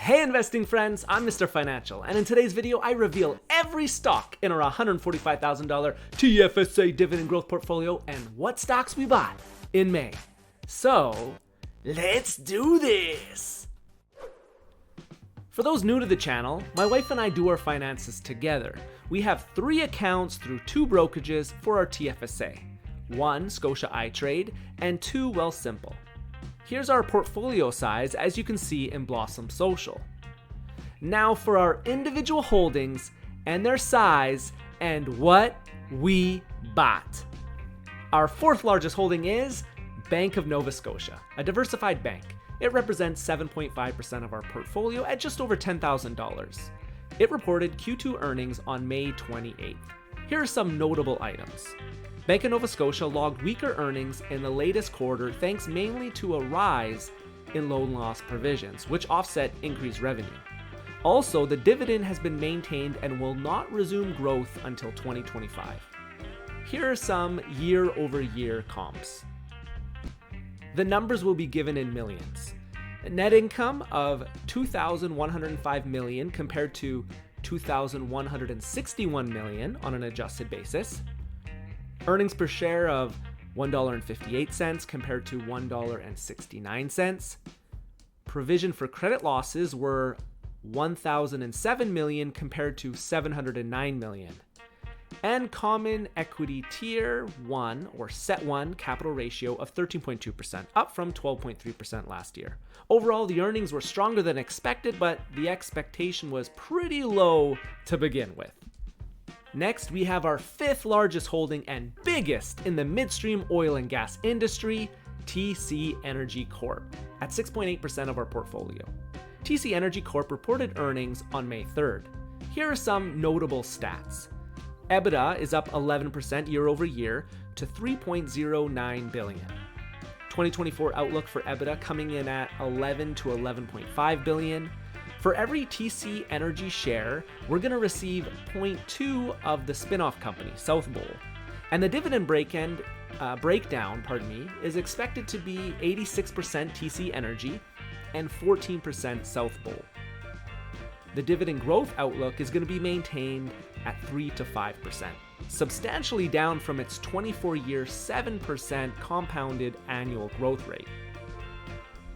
Hey investing friends, I'm Mr. Financial, and in today's video I reveal every stock in our $145,000 Tfsa dividend growth portfolio and what stocks we bought in May. So, let's do this! For those new to the channel, my wife and I do our finances together. We have 3 accounts through 2 brokerages for our Tfsa. 1 Scotia iTrade and 2 Wealthsimple. Here's our portfolio size as you can see in Blossom Social. Now for our individual holdings and their size and what we bought. Our 4th largest holding is Bank of Nova Scotia, a diversified bank. It represents 7.5% of our portfolio at just over $10,000. It reported Q2 earnings on May 28th. Here are some notable items. Bank of Nova Scotia logged weaker earnings in the latest quarter thanks mainly to a rise in loan loss provisions, which offset increased revenue. Also, the dividend has been maintained and will not resume growth until 2025. Here are some year-over-year comps. The numbers will be given in millions. Net income of $2,105 million compared to $2,161 million on an adjusted basis. Earnings per share of $1.58 compared to $1.69. Provision for credit losses were $1,007 million compared to $709 million. And common equity tier 1 or set 1 capital ratio of 13.2%, up from 12.3% last year. Overall, the earnings were stronger than expected, but the expectation was pretty low to begin with. Next, we have our 5th largest holding and biggest in the midstream oil and gas industry, TC Energy Corp, at 6.8% of our portfolio. TC Energy Corp reported earnings on May 3rd. Here are some notable stats. EBITDA is up 11% year over year to $3.09 billion. 2024 outlook for EBITDA coming in at $11 to $11.5 billion. For every TC Energy share, we're going to receive 0.2 of the spin-off company, South Bowl. And the dividend breakdown, is expected to be 86% TC Energy and 14% South Bowl. The dividend growth outlook is going to be maintained at 3 to 5%, substantially down from its 24-year 7% compounded annual growth rate.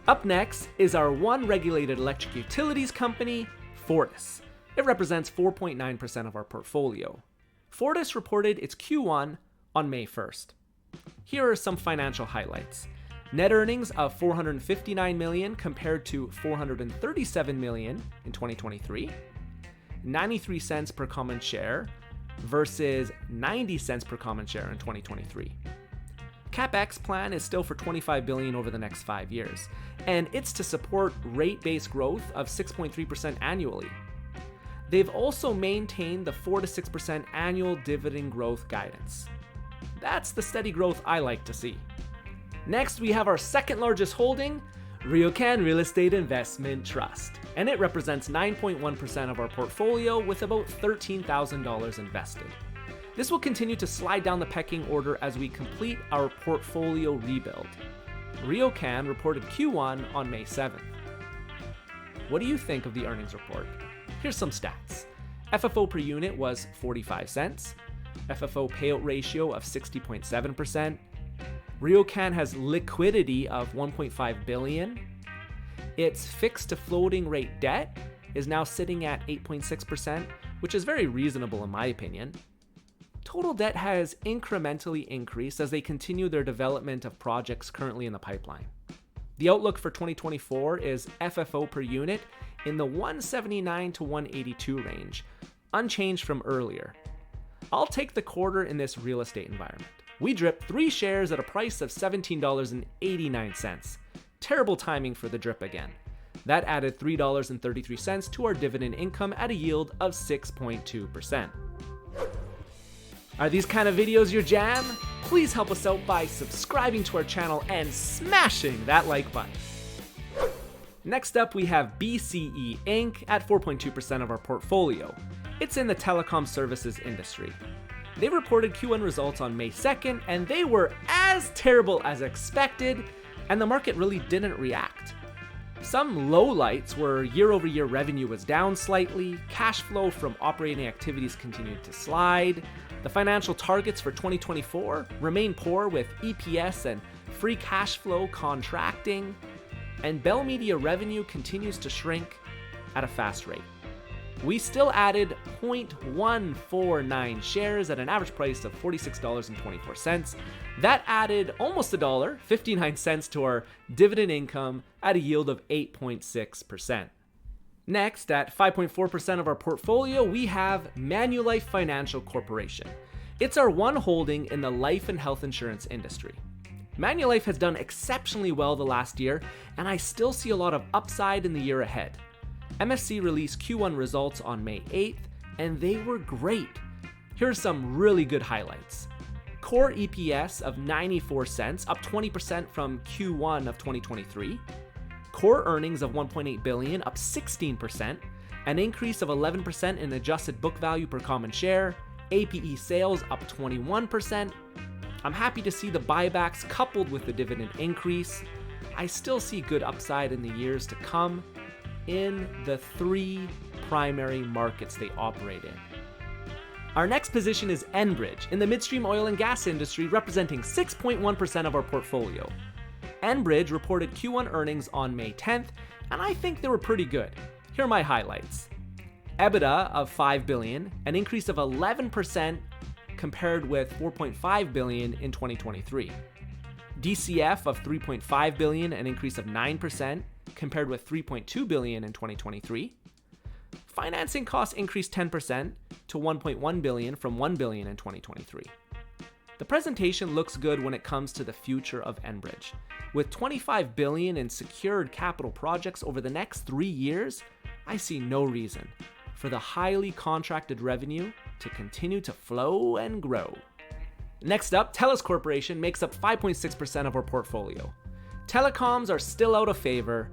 Up next is our one regulated electric utilities company, FORTIS. It represents 4.9% of our portfolio. FORTIS reported its Q1 on May 1st. Here are some financial highlights. Net earnings of $459 million compared to $437 million in 2023. 93 cents per common share versus 90 cents per common share in 2023. CapEx plan is still for $25 billion over the next 5 years, and it's to support rate-based growth of 6.3% annually. They've also maintained the 4 to 6% annual dividend growth guidance. That's the steady growth I like to see. Next, we have our 2nd largest holding, RIOCAN Real Estate Investment Trust, and it represents 9.1% of our portfolio with about $13,000 invested. This will continue to slide down the pecking order as we complete our portfolio rebuild. RIOCAN reported Q1 on May 7th. What do you think of the earnings report? Here's some stats. FFO per unit was 45 cents. FFO payout ratio of 60.7%. RIOCAN has liquidity of $1.5 billion. Its fixed to floating rate debt is now sitting at 8.6%, which is very reasonable in my opinion. Total debt has incrementally increased as they continue their development of projects currently in the pipeline. The outlook for 2024 is FFO per unit in the 179 to 182 range, unchanged from earlier. I'll take the quarter in this real estate environment. We dripped 3 shares at a price of $17.89. Terrible timing for the drip again. That added $3.33 to our dividend income at a yield of 6.2%. Are these kind of videos your jam? Please help us out by subscribing to our channel and smashing that like button. Next up, we have BCE Inc. at 4.2% of our portfolio. It's in the telecom services industry. They reported Q1 results on May 2nd, and they were as terrible as expected, and the market really didn't react. Some lowlights were year-over-year revenue was down slightly, cash flow from operating activities continued to slide, the financial targets for 2024 remain poor with EPS and free cash flow contracting, and Bell Media revenue continues to shrink at a fast rate. We still added 0.149 shares at an average price of $46.24. That added almost $1, 59 cents to our dividend income at a yield of 8.6%. Next, at 5.4% of our portfolio, we have MANULIFE Financial Corporation. It's our one holding in the life and health insurance industry. MANULIFE has done exceptionally well the last year, and I still see a lot of upside in the year ahead. MFC released Q1 results on May 8th, and they were great. Here are some really good highlights. Core EPS of 94 cents, up 20% from Q1 of 2023. Core earnings of $1.8 billion, up 16%. An increase of 11% in adjusted book value per common share. APE sales up 21%. I'm happy to see the buybacks coupled with the dividend increase. I still see good upside in the years to come in the three primary markets they operate in. Our next position is ENBRIDGE in the midstream oil and gas industry, representing 6.1% of our portfolio. ENBRIDGE reported Q1 earnings on May 10th, and I think they were pretty good. Here are my highlights. EBITDA of $5 billion, an increase of 11% compared with $4.5 billion in 2023. DCF of $3.5 billion, an increase of 9% compared with $3.2 billion in 2023. Financing costs increased 10% to $1.1 billion from $1 billion in 2023. The presentation looks good when it comes to the future of ENBRIDGE. With $25 billion in secured capital projects over the next 3 years, I see no reason for the highly contracted revenue to continue to flow and grow. Next up, TELUS Corporation makes up 5.6% of our portfolio. Telecoms are still out of favor,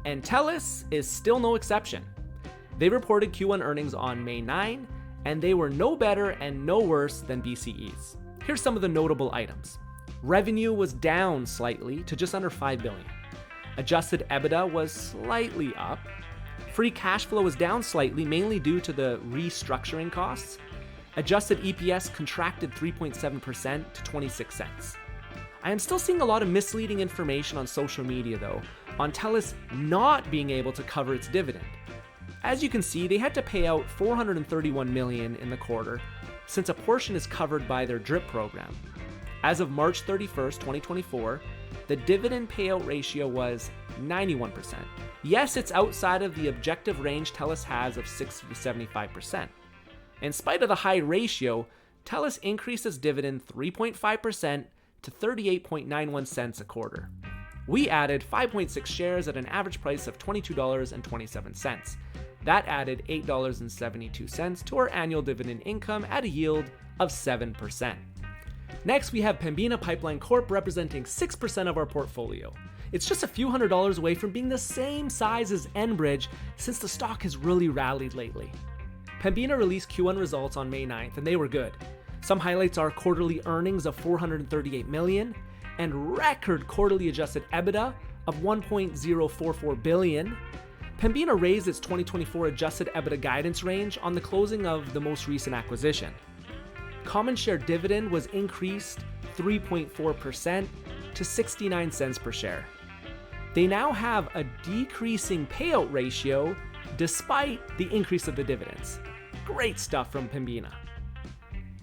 and TELUS is still no exception. They reported Q1 earnings on May 9, and they were no better and no worse than BCE's. Here's some of the notable items. Revenue was down slightly to just under $5 billion. Adjusted EBITDA was slightly up. Free cash flow was down slightly, mainly due to the restructuring costs. Adjusted EPS contracted 3.7% to 26 cents. I am still seeing a lot of misleading information on social media, though, on TELUS not being able to cover its dividend. As you can see, they had to pay out $431 million in the quarter, since a portion is covered by their DRIP program. As of March 31st, 2024, the dividend payout ratio was 91%. Yes, it's outside of the objective range TELUS has of 60 to 75%. In spite of the high ratio, TELUS increased its dividend 3.5% to 38.91 cents a quarter. We added 5.6 shares at an average price of $22.27. That added $8.72 to our annual dividend income at a yield of 7%. Next, we have PEMBINA Pipeline Corp representing 6% of our portfolio. It's just a few $100s away from being the same size as ENBRIDGE since the stock has really rallied lately. PEMBINA released Q1 results on May 9th, and they were good. Some highlights are quarterly earnings of $438 million and record quarterly adjusted EBITDA of $1.044 billion. PEMBINA raised its 2024 adjusted EBITDA guidance range on the closing of the most recent acquisition. Common share dividend was increased 3.4% to 69 cents per share. They now have a decreasing payout ratio despite the increase of the dividends. Great stuff from PEMBINA.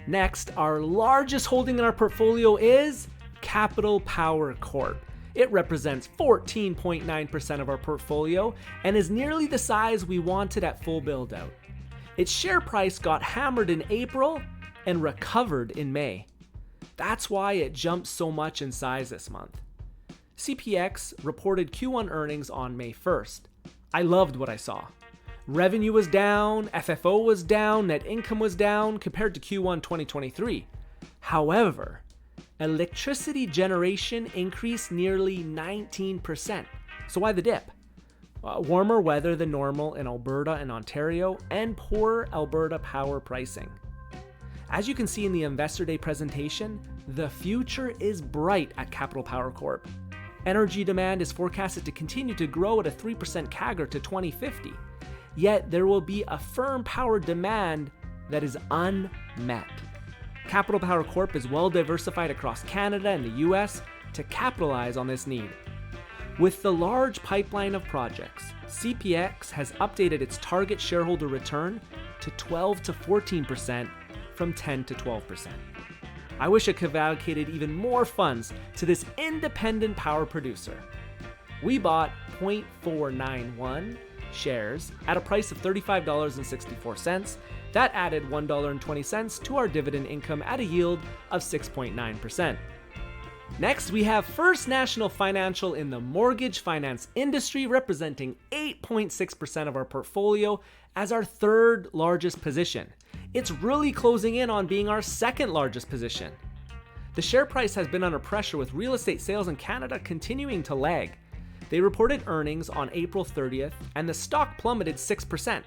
Next, our largest holding in our portfolio is Capital Power Corp. It represents 14.9% of our portfolio and is nearly the size we wanted at full build-out. Its share price got hammered in April and recovered in May. That's why it jumped so much in size this month. CPX reported Q1 earnings on May 1st. I loved what I saw. Revenue was down, FFO was down, net income was down compared to Q1 2023. However, electricity generation increased nearly 19%. So why the dip? Warmer weather than normal in Alberta and Ontario, and poor Alberta power pricing. As you can see in the Investor Day presentation, the future is bright at Capital Power Corp. Energy demand is forecasted to continue to grow at a 3% CAGR to 2050. Yet there will be a firm power demand that is unmet. Capital Power Corp is well diversified across Canada and the US to capitalize on this need. With the large pipeline of projects, CPX has updated its target shareholder return to 12 to 14% from 10 to 12%. I wish I could have allocated even more funds to this independent power producer. We bought 0.491 shares at a price of $35.64. That added $1.20 to our dividend income at a yield of 6.9%. Next, we have First National Financial in the mortgage finance industry, representing 8.6% of our portfolio as our third largest position. It's really closing in on being our second largest position. The share price has been under pressure with real estate sales in Canada continuing to lag. They reported earnings on April 30th and the stock plummeted 6%.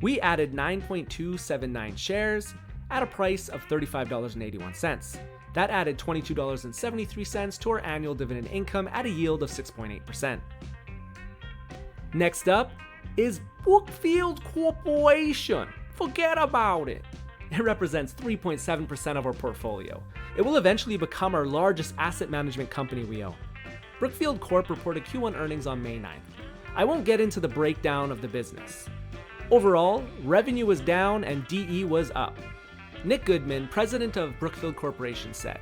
We added 9.279 shares at a price of $35.81. That added $22.73 to our annual dividend income at a yield of 6.8%. Next up is Brookfield Corporation. Forget about it. It represents 3.7% of our portfolio. It will eventually become our largest asset management company we own. Brookfield Corp reported Q1 earnings on May 9th. I won't get into the breakdown of the business. Overall, revenue was down and DE was up. Nick Goodman, president of Brookfield Corporation, said,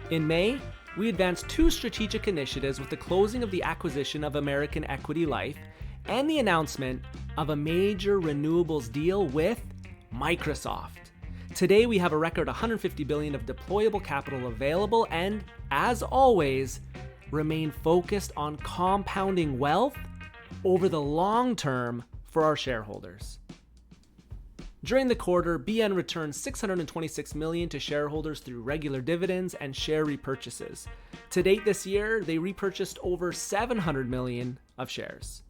"In May, we advanced two strategic initiatives with the closing of the acquisition of American Equity Life and the announcement of a major renewables deal with Microsoft. Today, we have a record $150 billion of deployable capital available and, as always, remain focused on compounding wealth over the long term for our shareholders." During the quarter, BN returned $626 million to shareholders through regular dividends and share repurchases. To date this year, they repurchased over $700 million of shares.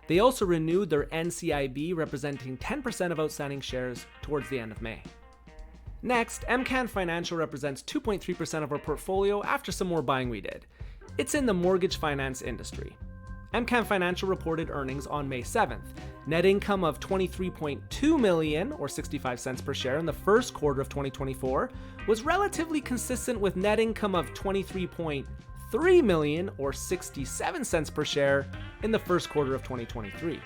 They also renewed their NCIB, representing 10% of outstanding shares towards the end of May. Next, MCAN Financial represents 2.3% of our portfolio after some more buying we did. It's in the mortgage finance industry. MCAN Financial reported earnings on May 7th. Net income of $23.2 million, or 65 cents per share in the first quarter of 2024, was relatively consistent with net income of $23.3 million, or 67 cents per share in the first quarter of 2023.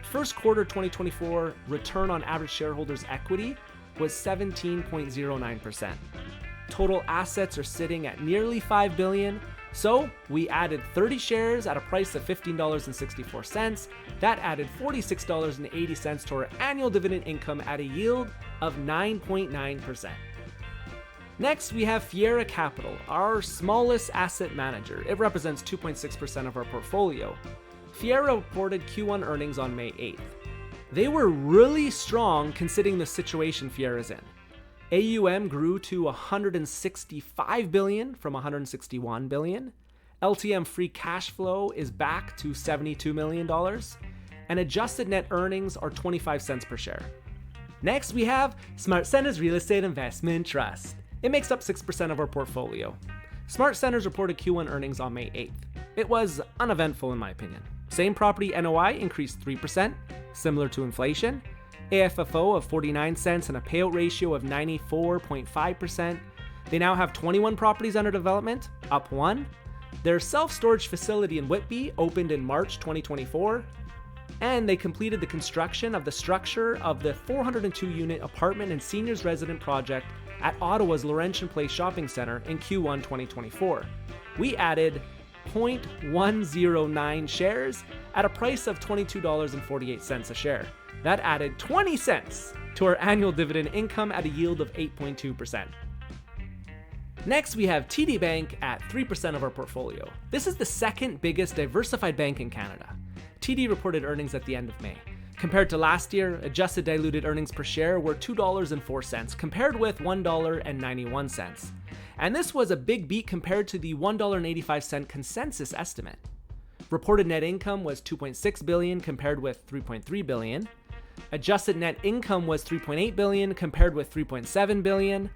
First quarter 2024 return on average shareholders' equity was 17.09%. Total assets are sitting at nearly $5 billion. So we added 30 shares at a price of $15.64. That added $46.80 to our annual dividend income at a yield of 9.9%. Next, we have FIERA Capital, our smallest asset manager. It represents 2.6% of our portfolio. FIERA reported Q1 earnings on May 8th. They were really strong considering the situation FIERA is in. AUM grew to $165 billion from $161 billion. LTM free cash flow is back to $72 million. And adjusted net earnings are 25 cents per share. Next, we have SmartCentres Real Estate Investment Trust. It makes up 6% of our portfolio. SmartCentres reported Q1 earnings on May 8th. It was uneventful in my opinion. Same property NOI increased 3%, similar to inflation. AFFO of 49 cents and a payout ratio of 94.5%. They now have 21 properties under development, up one. Their self-storage facility in Whitby opened in March 2024. And they completed the construction of the structure of the 402-unit apartment and seniors resident project at Ottawa's Laurentian Place Shopping Centre in Q1 2024. We added 0.109 shares at a price of $22.48 a share. That added 20 cents to our annual dividend income at a yield of 8.2%. Next, we have TD Bank at 3% of our portfolio. This is the second biggest diversified bank in Canada. TD reported earnings at the end of May. Compared to last year, adjusted diluted earnings per share were $2.04, compared with $1.91. And this was a big beat compared to the $1.85 consensus estimate. Reported net income was $2.6 billion compared with $3.3 billion. Adjusted net income was $3.8 billion compared with $3.7 billion.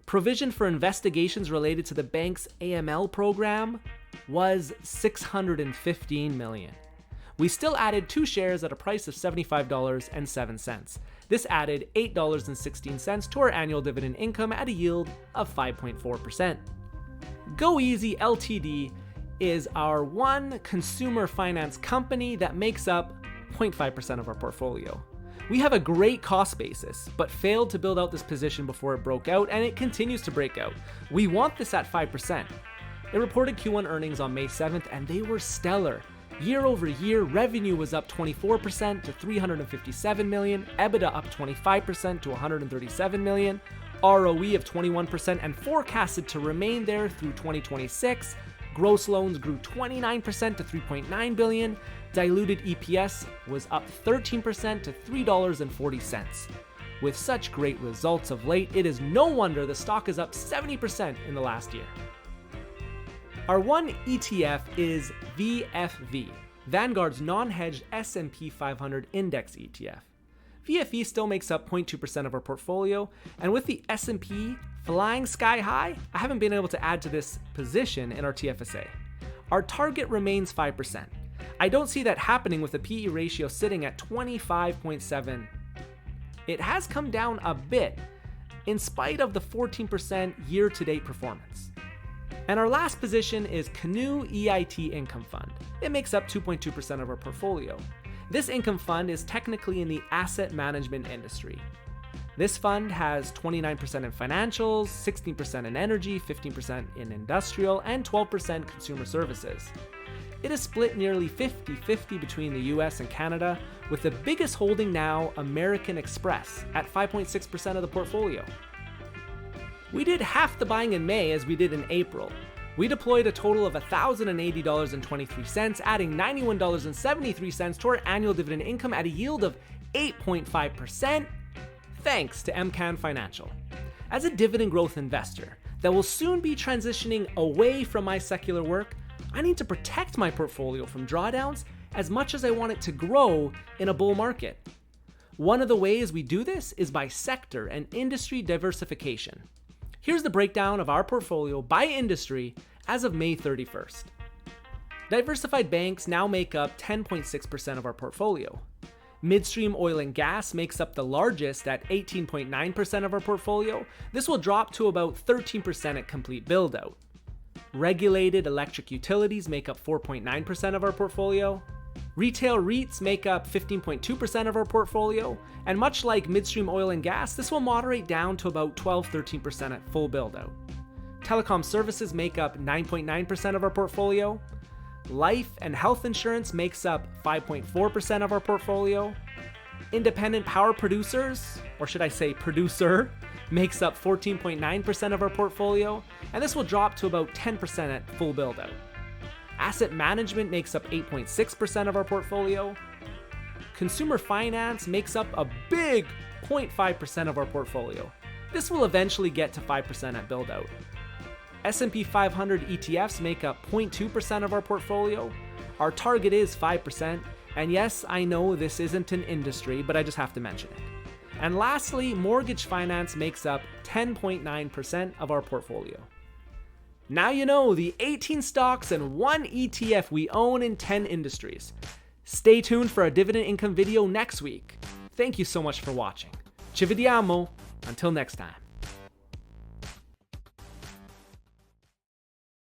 Provision for investigations related to the bank's AML program was $615 million. We still added 2 shares at a price of $75.07. This added $8.16 to our annual dividend income at a yield of 5.4%. GoEasy Ltd is our one consumer finance company that makes up 0.5% of our portfolio. We have a great cost basis, but failed to build out this position before it broke out, and it continues to break out. We want this at 5%. It reported Q1 earnings on May 7th, and they were stellar. Year over year, revenue was up 24% to $357 million, EBITDA up 25% to $137 million, ROE of 21% and forecasted to remain there through 2026. Gross loans grew 29% to $3.9 billion. Diluted EPS was up 13% to $3.40. With such great results of late, it is no wonder the stock is up 70% in the last year. Our one ETF is VFV, Vanguard's non-hedged S&P 500 index ETF. VFV still makes up 0.2% of our portfolio, and with the S&P flying sky high, I haven't been able to add to this position in our TFSA. Our target remains 5%. I don't see that happening with the PE ratio sitting at 25.7. It has come down a bit in spite of the 14% year-to-date performance. And our last position is CANOE EIT Income Fund. It makes up 2.2% of our portfolio. This income fund is technically in the asset management industry. This fund has 29% in financials, 16% in energy, 15% in industrial, and 12% consumer services. It is split nearly 50-50 between the US and Canada, with the biggest holding now American Express at 5.6% of the portfolio. We did half the buying in May as we did in April. We deployed a total of $1,080.23, adding $91.73 to our annual dividend income at a yield of 8.5%, thanks to MCAN Financial. As a dividend growth investor that will soon be transitioning away from my secular work, I need to protect my portfolio from drawdowns as much as I want it to grow in a bull market. One of the ways we do this is by sector and industry diversification. Here's the breakdown of our portfolio by industry as of May 31st. Diversified banks now make up 10.6% of our portfolio. Midstream oil and gas makes up the largest at 18.9% of our portfolio. This will drop to about 13% at complete build-out. Regulated electric utilities make up 4.9% of our portfolio. Retail REITs make up 15.2% of our portfolio, and much like midstream oil and gas, this will moderate down to about 12-13% at full build-out. Telecom services make up 9.9% of our portfolio. Life and health insurance makes up 5.4% of our portfolio. Independent power producers, or should I say producer, makes up 14.9% of our portfolio, and this will drop to about 10% at full build-out. Asset management makes up 8.6% of our portfolio. Consumer finance makes up a big 0.5% of our portfolio. This will eventually get to 5% at build-out. S&P 500 ETFs make up 0.2% of our portfolio. Our target is 5%, and yes, I know this isn't an industry, but I just have to mention it. And lastly, mortgage finance makes up 10.9% of our portfolio. Now you know the 18 stocks and 1 ETF we own in 10 industries. Stay tuned for a dividend income video next week. Thank you so much for watching. Ci vediamo. Until next time.